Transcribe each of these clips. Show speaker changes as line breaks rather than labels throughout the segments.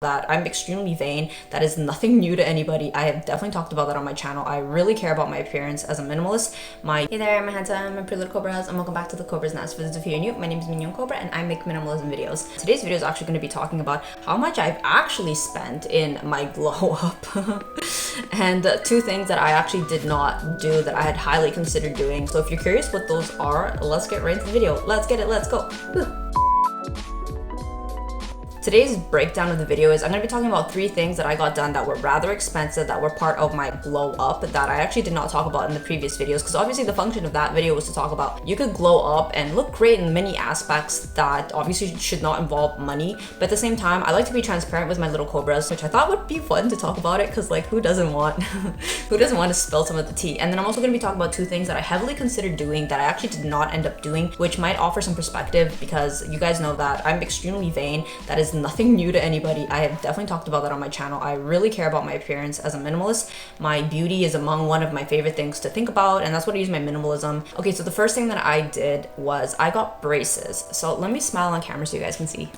that I'm extremely vain. That is nothing new to anybody. I have definitely talked about that on my channel. I really care about my appearance as a minimalist. Hey there, my handsome and pretty little Cobras, and welcome back to the Cobras Nest. For those of you who are new, my name is Mignon Cobra and I make minimalism videos. Today's video is actually going to be talking about how much I've actually spent in my glow up. And two things that I actually did not do that I had highly considered doing. So if you're curious what those are, let's get right into the video. Let's get it, let's go. Today's breakdown of the video is I'm going to be talking about 3 things that I got done that were rather expensive, that were part of my glow up, that I actually did not talk about in the previous videos, because obviously the function of that video was to talk about you could glow up and look great in many aspects that obviously should not involve money, but at the same time I like to be transparent with my little Cobras, which I thought would be fun to talk about it, because like who doesn't want to spill some of the tea. And then I'm also going to be talking about 2 things that I heavily considered doing that I actually did not end up doing, which might offer some perspective, because you guys know that I'm extremely vain. That is nothing new to anybody. I have definitely talked about that on my channel. I really care about my appearance as a minimalist. My beauty is among one of my favorite things to think about, and that's what I use my minimalism. Okay, so the first thing that I did was I got braces. So let me smile on camera so you guys can see.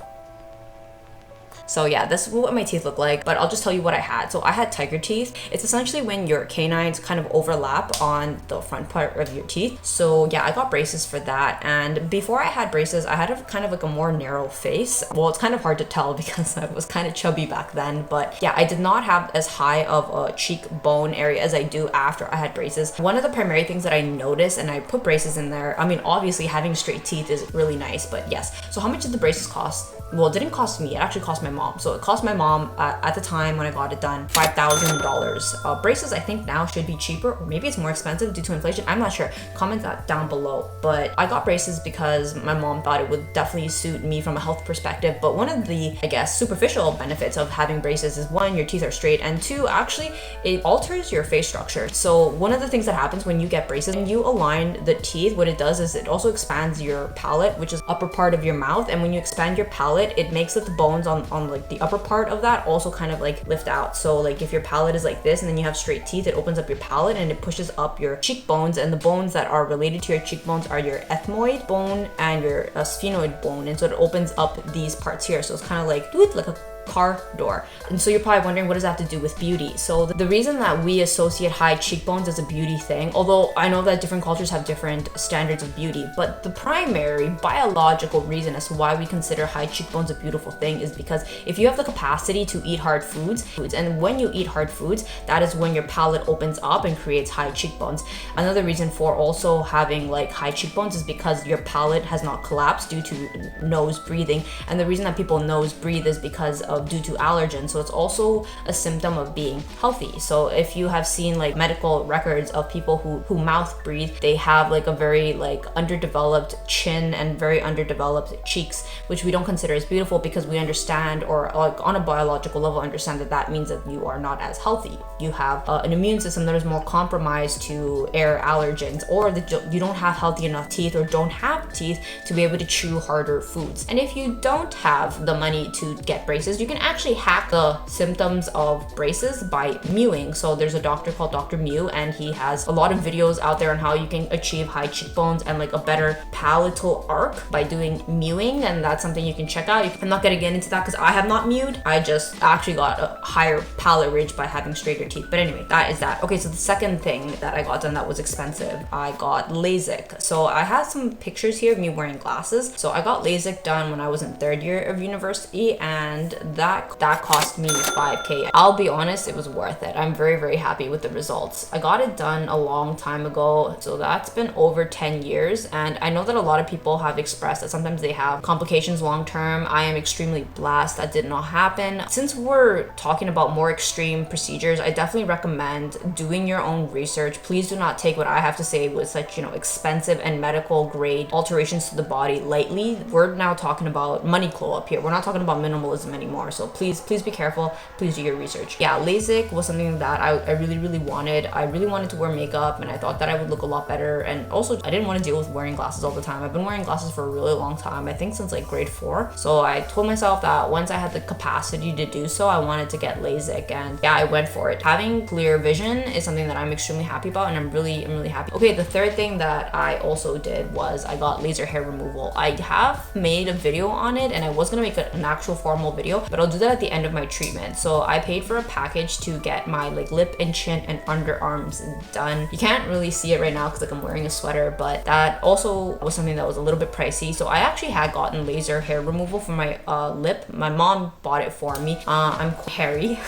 So yeah, this is what my teeth look like, but I'll just tell you what I had. So I had tiger teeth. It's essentially when your canines kind of overlap on the front part of your teeth. So yeah, I got braces for that. And before I had braces, I had a kind of like a more narrow face. Well, it's kind of hard to tell because I was kind of chubby back then, but yeah, I did not have as high of a cheekbone area as I do after I had braces. One of the primary things that I noticed, and I put braces in there, I mean, obviously having straight teeth is really nice, but yes. So how much did the braces cost? Well, it didn't cost me, it actually cost my mom. So it cost my mom at the time when I got it done $5,000. Braces I think now should be cheaper, or maybe it's more expensive due to inflation. I'm not sure. Comment that down below. But I got braces because my mom thought it would definitely suit me from a health perspective. But one of the, I guess, superficial benefits of having braces is 1, your teeth are straight, and 2, actually it alters your face structure. So one of the things that happens when you get braces, when you align the teeth, what it does is it also expands your palate, which is upper part of your mouth. And when you expand your palate, it makes it the bones on like the upper part of that also kind of like lift out. So like if your palate is like this and then you have straight teeth, it opens up your palate and it pushes up your cheekbones, and the bones that are related to your cheekbones are your ethmoid bone and your sphenoid bone, and so it opens up these parts here. So it's kind of like a car door. And so you're probably wondering, what does that have to do with beauty? So the reason that we associate high cheekbones as a beauty thing, although I know that different cultures have different standards of beauty, but the primary biological reason as to why we consider high cheekbones a beautiful thing is because if you have the capacity to eat hard foods, and when you eat hard foods, that is when your palate opens up and creates high cheekbones. Another reason for also having like high cheekbones is because your palate has not collapsed due to nose breathing. And the reason that people nose breathe is because of due to allergens. So it's also a symptom of being healthy. So if you have seen like medical records of people who mouth breathe, they have like a very like underdeveloped chin and very underdeveloped cheeks, which we don't consider as beautiful because we understand, or like on a biological level understand, that means that you are not as healthy. You have an immune system that is more compromised to air allergens, or that you don't have healthy enough teeth or don't have teeth to be able to chew harder foods. And if you don't have the money to get braces, you can actually hack the symptoms of braces by mewing. So there's a doctor called Dr. Mew, and he has a lot of videos out there on how you can achieve high cheekbones and like a better palatal arc by doing mewing, and that's something you can check out. I'm not gonna get into that because I have not mewed. I just actually got a higher palate ridge by having straighter teeth. But anyway, that is that. Okay, so the second thing that I got done that was expensive, I got LASIK. So I had some pictures here of me wearing glasses. So I got LASIK done when I was in 3rd year of university, and that cost me $5,000. I'll be honest, it was worth it. I'm very, very happy with the results. I got it done a long time ago, so that's been over 10 years. And I know that a lot of people have expressed that sometimes they have complications long term. I am extremely blessed that did not happen. Since we're talking about more extreme procedures, I definitely recommend doing your own research. Please do not take what I have to say with such, expensive and medical grade alterations to the body lightly. We're now talking about money glow up here. We're not talking about minimalism anymore. So please be careful. Please do your research. Yeah, LASIK was something that I really, really wanted. I really wanted to wear makeup, and I thought that I would look a lot better. And also, I didn't want to deal with wearing glasses all the time. I've been wearing glasses for a really long time, I think since like grade 4. So I told myself that once I had the capacity to do so, I wanted to get LASIK, and yeah, I went for it. Having clear vision is something that I'm extremely happy about, and I'm really happy. Okay, the third thing that I also did was I got laser hair removal. I have made a video on it, and I was gonna make an actual formal video, but I'll do that at the end of my treatment. So I paid for a package to get my like lip and chin and underarms done. You can't really see it right now because like I'm wearing a sweater, but that also was something that was a little bit pricey. So I actually had gotten laser hair removal for my lip. My mom bought it for me. I'm hairy.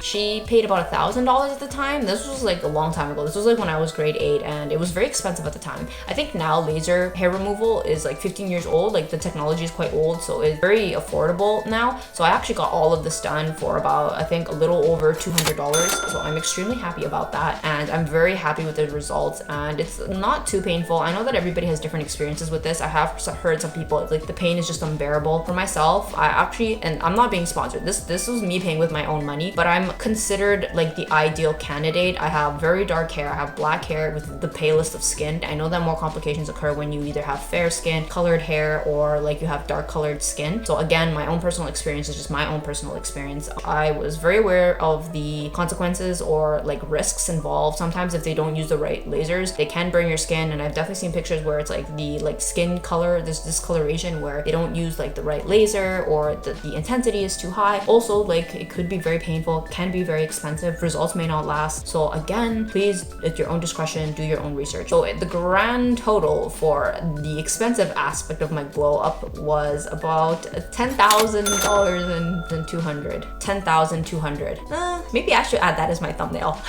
She paid about $1,000 at the time. This was like a long time ago. This was like when I was grade 8, and it was very expensive at the time. I think now laser hair removal is like 15 years old. Like the technology is quite old, so it's very affordable now. So I actually got all of this done for about, I think, a little over $200. So I'm extremely happy about that, and I'm very happy with the results, and it's not too painful. I know that everybody has different experiences with this. I have heard some people like the pain is just unbearable. For myself, I actually, and I'm not being sponsored, this was me paying with my own money, but I'm considered like the ideal candidate. I have very dark hair, I have black hair with the palest of skin. I know that more complications occur when you either have fair skin, colored hair, or like you have dark colored skin. So again, my own personal experience is just my own personal experience. I was very aware of the consequences or like risks involved. Sometimes if they don't use the right lasers, they can burn your skin, and I've definitely seen pictures where it's like the like skin color, there's discoloration where they don't use like the right laser, or the intensity is too high. Also, like it could be very painful, can be very expensive, results may not last. So again, please, at your own discretion, do your own research. So the grand total for the expensive aspect of my glow up was about $10,200. $10,200. Maybe I should add that as my thumbnail.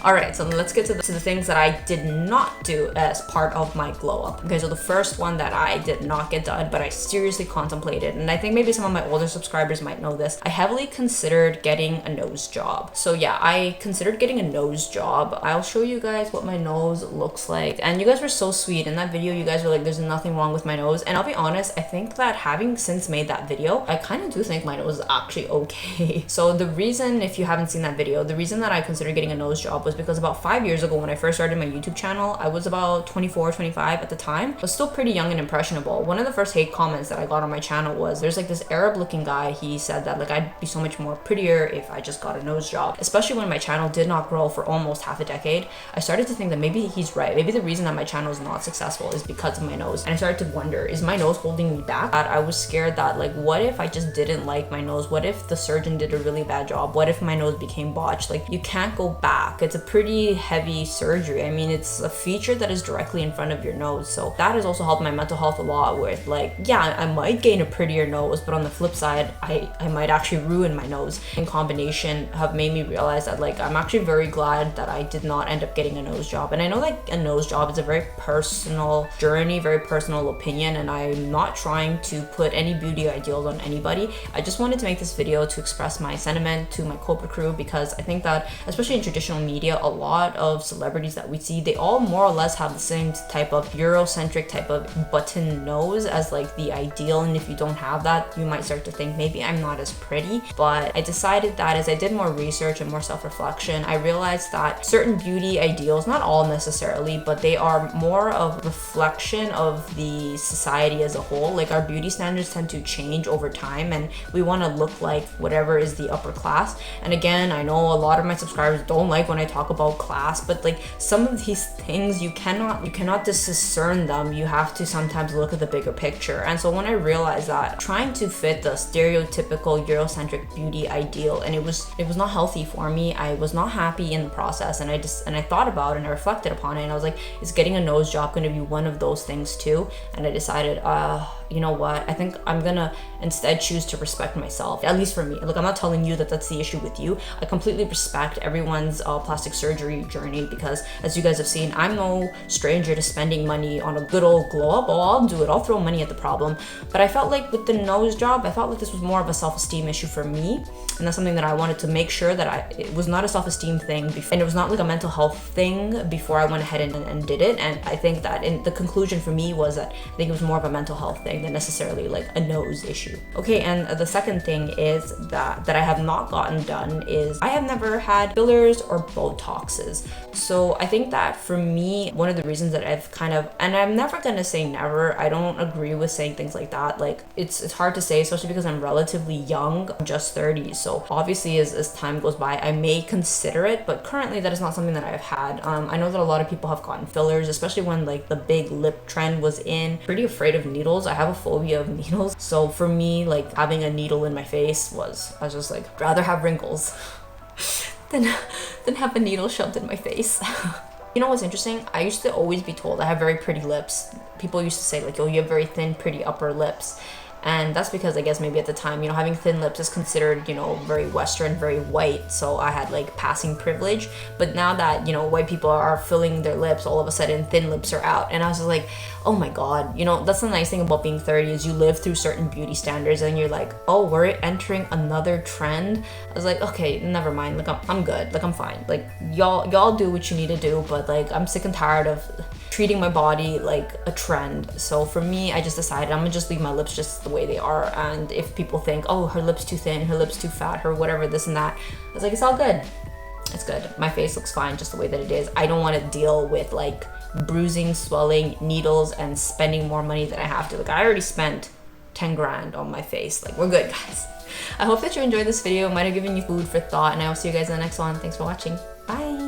All right, so let's get to the things that I did not do as part of my glow up. Okay, so the first one that I did not get done, but I seriously contemplated, and I think maybe some of my older subscribers might know this, I heavily considered getting a nose job. So yeah, I considered getting a nose job. I'll show you guys what my nose looks like. And you guys were so sweet. In that video, you guys were like, there's nothing wrong with my nose. And I'll be honest, I think that having since made that video, I kind of do think my nose is actually okay. So the reason, if you haven't seen that video, the reason that I considered getting a nose job was because about 5 years ago when I first started my YouTube channel, I was about 24, 25 at the time, but still pretty young and impressionable. One of the first hate comments that I got on my channel was, there's like this Arab looking guy, he said that like I'd be so much more prettier if I just got a nose job. Especially when my channel did not grow for almost half a decade, I started to think that maybe he's right. Maybe the reason that my channel is not successful is because of my nose. And I started to wonder, is my nose holding me back? I was scared that like, what if I just didn't like my nose? What if the surgeon did a really bad job? What if my nose became botched? Like, you can't go back. It's a pretty heavy surgery. I mean, it's a feature that is directly in front of your nose. So that has also helped my mental health a lot with like, yeah, I might gain a prettier nose, but on the flip side, I might actually ruin my nose. In combination have made me realize that like, I'm actually very glad that I did not end up getting a nose job. And I know like a nose job is a very personal journey, very personal opinion, and I'm not trying to put any beauty ideals on anybody. I just wanted to make this video to express my sentiment to my Cobra crew, because I think that especially in traditional media, a lot of celebrities that we see, they all more or less have the same type of Eurocentric type of button nose as like the ideal. And if you don't have that, you might start to think maybe I'm not as pretty. But I decided that as I did more research and more self-reflection, I realized that certain beauty ideals, not all necessarily, but they are more of reflection of the society as a whole. Like our beauty standards tend to change over time, and we want to look like whatever is the upper class. And again, I know a lot of my subscribers don't like when I talk about class, but like some of these things you cannot discern them. You have to sometimes look at the bigger picture. And so when I realized that trying to fit the stereotypical Eurocentric beauty ideal, and it was not healthy for me, I was not happy in the process, and I thought about it and I reflected upon it, and I was like, is getting a nose job going to be one of those things too? And I decided, you know what, I think I'm gonna instead choose to respect myself, at least for me. Like, I'm not telling you that that's the issue with you. I completely respect everyone's plastic surgery journey, because as you guys have seen, I'm no stranger to spending money on a good old glow up. Oh, I'll do it, I'll throw money at the problem. But I felt like with the nose job, I felt like this was more of a self-esteem issue for me, and that's something that I wanted to make sure that it was not a self-esteem thing, and it was not like a mental health thing before I went ahead and did it. And I think that in the conclusion for me was that I think it was more of a mental health thing than necessarily like a nose issue. Okay, and the second thing is that I have not gotten done is I have never had fillers or Botoxes. So I think that for me, one of the reasons that I've kind of, and I'm never gonna say never, I don't agree with saying things like that. Like it's hard to say, especially because I'm relatively young, I'm just 30. So obviously as time goes by, I may consider it, but currently that is not something that I've had. I know that a lot of people have gotten fillers, especially when like the big lip trend was in. Pretty afraid of needles. I have have a phobia of needles. So for me, like having a needle in my face I was just like, rather have wrinkles than have a needle shoved in my face. You know what's interesting? I used to always be told I have very pretty lips. People used to say like, oh, you have very thin, pretty upper lips. And that's because I guess maybe at the time, you know, having thin lips is considered, you know, very Western, very white. So I had like passing privilege. But now that, you know, white people are filling their lips, all of a sudden thin lips are out. And I was just like, oh my God, you know, that's the nice thing about being 30 is you live through certain beauty standards and you're like, oh, we're entering another trend. I was like, okay, never mind. Like I'm good. Like I'm fine. Like y'all do what you need to do. But like I'm sick and tired of treating my body like a trend. So for me, I just decided I'm gonna just leave my lips just the way they are. And if people think, oh, her lips too thin, her lips too fat, her whatever, this and that, I was like, it's all good. It's good. My face looks fine just the way that it is. I don't want to deal with like bruising, swelling, needles, and spending more money than I have to. Like I already spent 10 grand on my face. Like we're good, guys. I hope that you enjoyed this video. It might have given you food for thought, and I will see you guys in the next one. Thanks for watching. Bye.